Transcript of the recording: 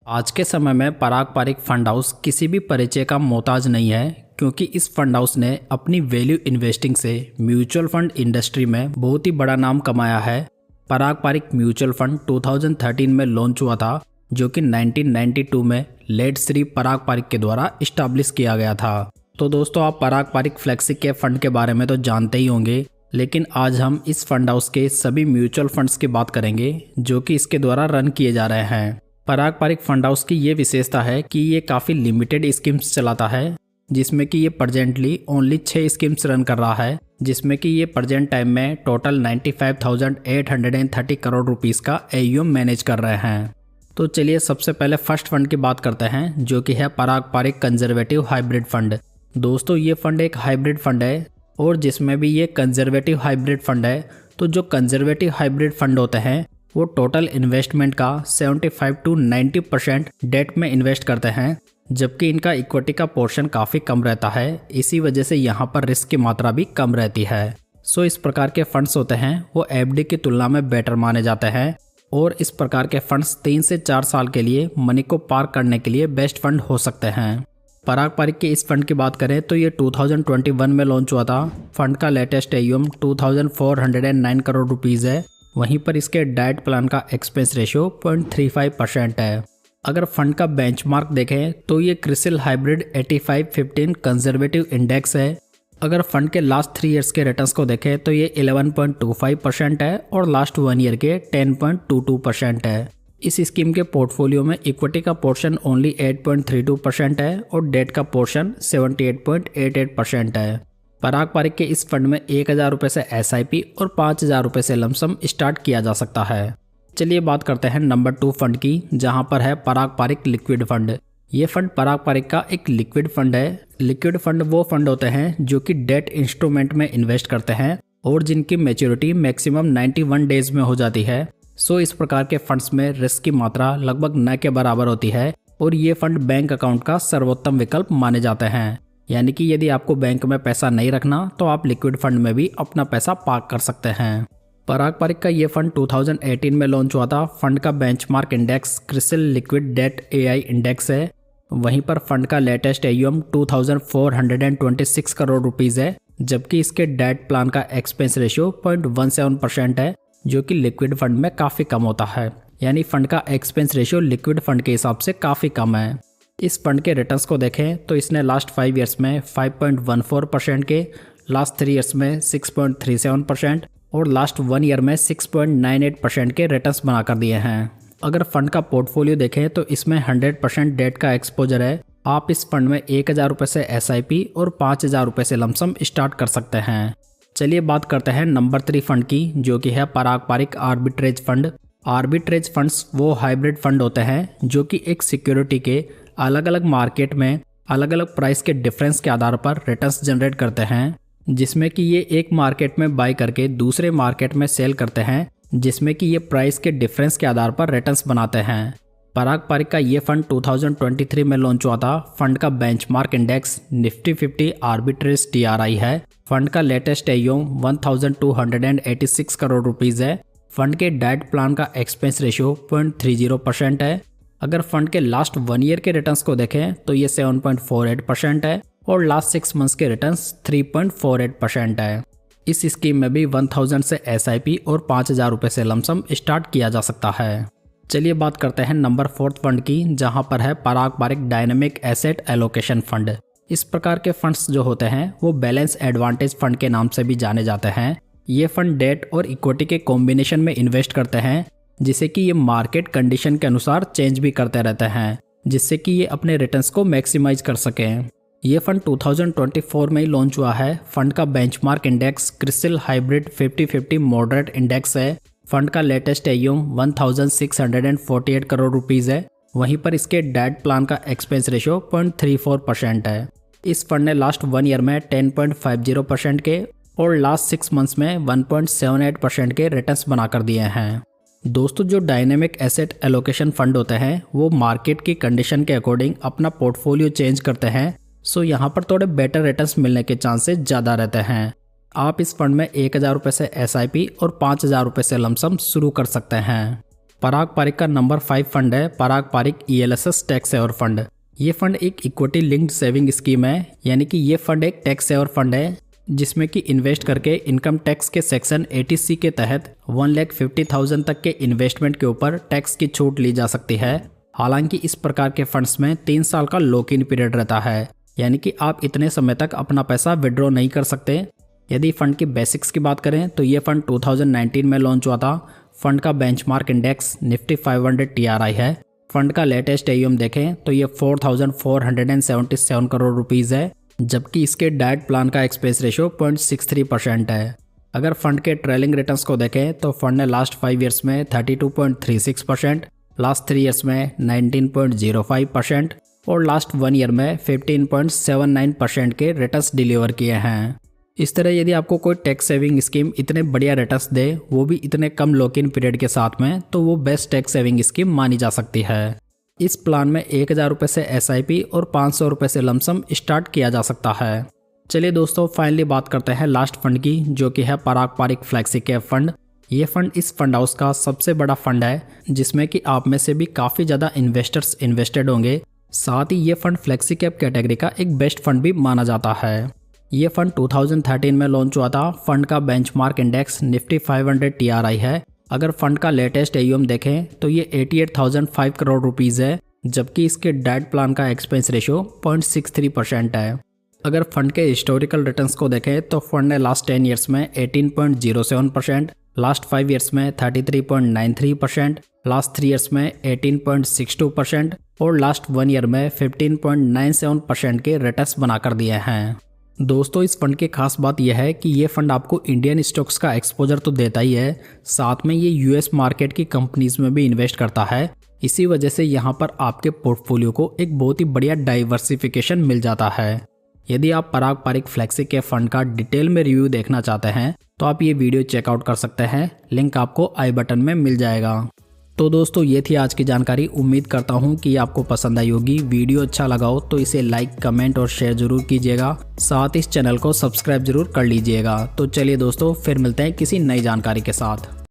आज के समय में पराग पारिक फंड हाउस किसी भी परिचय का मोहताज नहीं है, क्योंकि इस फंड हाउस ने अपनी वैल्यू इन्वेस्टिंग से म्यूचुअल फंड इंडस्ट्री में बहुत ही बड़ा नाम कमाया है। पराग पारिक म्यूचुअल फंड 2013 में लॉन्च हुआ था, जो कि 1992 में लेट श्री पराग पारिक के द्वारा इस्टेब्लिश किया गया था। तो दोस्तों, आप पराग पारिक फ्लेक्सी कैप फंड के बारे में तो जानते ही होंगे, लेकिन आज हम इस फंड हाउस के सभी म्यूचुअल फंड्स की बात करेंगे जो कि इसके द्वारा रन किए जा रहे हैं। पराग पारिक फंड हाउस की ये विशेषता है कि ये काफ़ी लिमिटेड स्कीम्स चलाता है, जिसमें कि ये प्रेजेंटली ओनली 6 स्कीम्स रन कर रहा है, जिसमें कि ये प्रेजेंट टाइम में टोटल 95,830 करोड़ रुपीस का AUM मैनेज कर रहे हैं। तो चलिए सबसे पहले फर्स्ट फंड की बात करते हैं, जो कि है Parag Pareek conservative hybrid fund. दोस्तों, ये फंड एक हाइब्रिड फंड है, और जिसमें भी ये कंजर्वेटिव हाइब्रिड फंड है, तो जो कंजर्वेटिव हाइब्रिड फंड होते हैं वो टोटल इन्वेस्टमेंट का 75 to 90% डेट में इन्वेस्ट करते हैं, जबकि इनका इक्विटी का पोर्शन काफ़ी कम रहता है। इसी वजह से यहाँ पर रिस्क की मात्रा भी कम रहती है। सो इस प्रकार के फंड्स होते हैं वो FD की तुलना में बेटर माने जाते हैं, और इस प्रकार के फंड्स 3 से 4 साल के लिए मनी को पार्क करने के लिए बेस्ट फंड हो सकते हैं। पराग पारिक के इस फंड की बात करें तो ये 2021 में लॉन्च हुआ था। फंड का लेटेस्ट AUM 2409 करोड़ रुपीज़ है। वहीं पर इसके डाइट प्लान का एक्सपेंस रेशियो 0.35% है। अगर फंड का बेंचमार्क देखें तो ये क्रिसिल हाइब्रिड 8515 कंजर्वेटिव इंडेक्स है। अगर फंड के लास्ट 3 ईयर्स के रिटर्न्स को देखें तो ये 11.25% है, और लास्ट 1 ईयर के 10.22% है। इस स्कीम के पोर्टफोलियो में इक्विटी का पोर्शन ओनली 8.32% है, और डेट का पोर्शन 78.88% है। पराग पारिक के इस फंड में 1,000 रुपये से SIP और 5,000 रुपये से लमसम स्टार्ट किया जा सकता है। चलिए बात करते हैं नंबर 2 फंड की, जहां पर है पराग पारिक लिक्विड फंड। ये फंड पराग पारिक का एक लिक्विड फंड है। लिक्विड फंड वो फंड होते हैं जो कि डेट इंस्ट्रूमेंट में इन्वेस्ट करते हैं, और जिनकी मैच्योरिटी मैक्सिमम 91 डेज में हो जाती है। सो इस प्रकार के फंड्स में रिस्क की मात्रा लगभग न के बराबर होती है, और ये फंड बैंक अकाउंट का सर्वोत्तम विकल्प माने जाते हैं। यानी कि यदि आपको बैंक में पैसा नहीं रखना तो आप लिक्विड फंड में भी अपना पैसा पार्क कर सकते हैं। पराग पारिक का ये फंड 2018 में लॉन्च हुआ था। फंड का benchmark index Crisil liquid debt AI index है। वहीं पर फंड का लेटेस्ट AUM 2426 करोड़ रुपीज़ है, जबकि इसके डेट प्लान का एक्सपेंस रेशियो 0.17% है, जो कि लिक्विड फंड में काफ़ी कम होता है। यानी फंड का एक्सपेंस रेशियो लिक्विड फंड के हिसाब से काफ़ी कम है। इस फंड के रिटर्न्स को देखें तो इसने लास्ट 5 ईयर्स में 5.14% के, लास्ट 3 ईयर्स में 6.37% और लास्ट 1 ईयर में 6.98% के रिटर्न्स बना कर दिए हैं। अगर फंड का पोर्टफोलियो देखें तो इसमें 100% डेट का एक्सपोजर है। आप इस फंड में 1,000 रुपये से SIP और 5,000 रुपये से लमसम स्टार्ट कर सकते हैं। चलिए बात करते हैं नंबर 3 फंड की, जो कि है Parag Parikh arbitrage fund. Arbitrage funds वो हाइब्रिड फंड होते हैं जो कि एक सिक्योरिटी के अलग अलग मार्केट में अलग अलग प्राइस के डिफरेंस के आधार पर रिटर्न्स जनरेट करते हैं, जिसमें कि ये एक मार्केट में बाय करके दूसरे मार्केट में सेल करते हैं, जिसमें कि ये प्राइस के डिफरेंस के आधार पर रिटर्न्स बनाते हैं। पराग पारिक का ये फंड 2023 में लॉन्च हुआ था। फंड का benchmark index Nifty 50 arbitrage TRI है। फंड का लेटेस्ट AUM 1286 करोड़ रुपीज़ है। फंड के डाइट प्लान का एक्सपेंस रेशियो 0.30% है। अगर फंड के लास्ट 1 ईयर के रिटर्न्स को देखें तो ये 7.48% है, और लास्ट 6 मंथ्स के रिटर्न्स 3.48% है। इस स्कीम में भी 1,000 से SIP और 5,000 रुपये से लमसम स्टार्ट किया जा सकता है। चलिए बात करते हैं नंबर 4 फंड की, जहां पर है Parag Parikh dynamic asset allocation fund. इस प्रकार के फंड्स जो होते हैं वो बैलेंस एडवांटेज फंड के नाम से भी जाने जाते हैं। ये फंड डेट और इक्विटी के कॉम्बिनेशन में इन्वेस्ट करते हैं, जिसे कि ये मार्केट कंडीशन के अनुसार चेंज भी करते रहते हैं, जिससे कि ये अपने रिटर्न्स को मैक्सिमाइज कर सकें। ये फंड 2024 में ही लॉन्च हुआ है। फंड का benchmark index CRISIL hybrid 50/50 moderate index है। फंड का लेटेस्ट AUM 1648 करोड़ रुपीज़ है। वहीं पर इसके डेट प्लान का एक्सपेंस रेशियो 0.34% है। इस फंड ने लास्ट 1 ईयर में 10.50% के और लास्ट 6 मंथ्स में 1.78% के रिटर्न्स बनाकर दिए हैं। दोस्तों, जो डायनेमिक एसेट एलोकेशन फंड होते हैं वो मार्केट की कंडीशन के अकॉर्डिंग अपना पोर्टफोलियो चेंज करते हैं। सो यहाँ पर थोड़े बेटर रिटर्न्स मिलने के चांसेस ज़्यादा रहते हैं। आप इस फंड में 1,000 रुपये से SIP और 5,000 रुपये से लमसम शुरू कर सकते हैं। पराग पारिक का नंबर 5 फंड है Parag Parikh ELSS tax saver fund. ये फंड एक इक्विटी लिंक्ड सेविंग स्कीम है, यानी कि ये फंड एक टैक्स सेवर फंड है जिसमें कि इन्वेस्ट करके इनकम टैक्स के सेक्शन 80C के तहत 1,50,000 तक के इन्वेस्टमेंट के ऊपर टैक्स की छूट ली जा सकती है। हालांकि इस प्रकार के फंड्स में 3 साल का लॉक इन पीरियड रहता है, यानी कि आप इतने समय तक अपना पैसा विड्रॉ नहीं कर सकते। यदि फंड की बेसिक्स की बात करें तो ये फंड 2019 में लॉन्च हुआ था। फंड का बेंचमार्क इंडेक्स निफ्टी 500 TRI है। फंड का लेटेस्ट AUM देखें तो ये 4,477 करोड़ रुपीज़ है, जबकि इसके डाइट प्लान का एक्सपेंस रेशियो 0.63% है। अगर फंड के ट्रेलिंग रिटर्न्स को देखें तो फंड ने लास्ट 5 ईयर्स में 32.36%, लास्ट 3 ईयर्स में 19.05% और लास्ट 1 ईयर में 15.79% के रिटर्न्स डिलीवर किए हैं। इस तरह यदि आपको कोई टैक्स सेविंग स्कीम इतने बढ़िया रिटर्न्स दे, वो भी इतने कम लॉक इन पीरियड के साथ में, तो वो बेस्ट टैक्स सेविंग स्कीम मानी जा सकती है। इस प्लान में 1,000 रुपये से SIP और 500 रुपये से लमसम स्टार्ट किया जा सकता है। चलिए दोस्तों, फाइनली बात करते हैं लास्ट फंड की, जो कि है Parag Pareek flexi cap fund. ये फंड इस फंड हाउस का सबसे बड़ा फंड है, जिसमें कि आप में से भी काफ़ी ज़्यादा इन्वेस्टर्स इन्वेस्टेड होंगे। साथ ही ये फंड फ्लेक्सी कैप कैटेगरी का एक बेस्ट फंड भी माना जाता है। ये फंड 2013 में लॉन्च हुआ था। फंड का बेंचमार्क इंडेक्स निफ्टी 500 TRI है। अगर फंड का लेटेस्ट AUM देखें तो ये 88,005 करोड़ रुपीज़ है, जबकि इसके डाइट प्लान का एक्सपेंस रेशियो 0.63% है। अगर फंड के हिस्टोरिकल रिटर्न्स को देखें तो फंड ने लास्ट 10 ईयर्स में 18.07%, लास्ट 5 ईयर्स में 33.93%, लास्ट 3 ईयर्स में 18.62% और लास्ट 1 ईयर में 15.97% के रिटर्न्स बनाकर दिए हैं। दोस्तों, इस फंड की खास बात यह है कि ये फंड आपको इंडियन स्टॉक्स का एक्सपोजर तो देता ही है, साथ में ये US मार्केट की कंपनीज में भी इन्वेस्ट करता है। इसी वजह से यहाँ पर आपके पोर्टफोलियो को एक बहुत ही बढ़िया डाइवर्सिफिकेशन मिल जाता है। यदि आप पराग पारिक फ्लेक्सी के फंड का डिटेल में रिव्यू देखना चाहते हैं तो आप ये वीडियो चेकआउट कर सकते हैं, लिंक आपको आई बटन में मिल जाएगा। तो दोस्तों, ये थी आज की जानकारी। उम्मीद करता हूँ कि आपको पसंद आई होगी। वीडियो अच्छा लगा हो तो इसे लाइक, कमेंट और शेयर जरूर कीजिएगा। साथ ही इस चैनल को सब्सक्राइब जरूर कर लीजिएगा। तो चलिए दोस्तों, फिर मिलते हैं किसी नई जानकारी के साथ।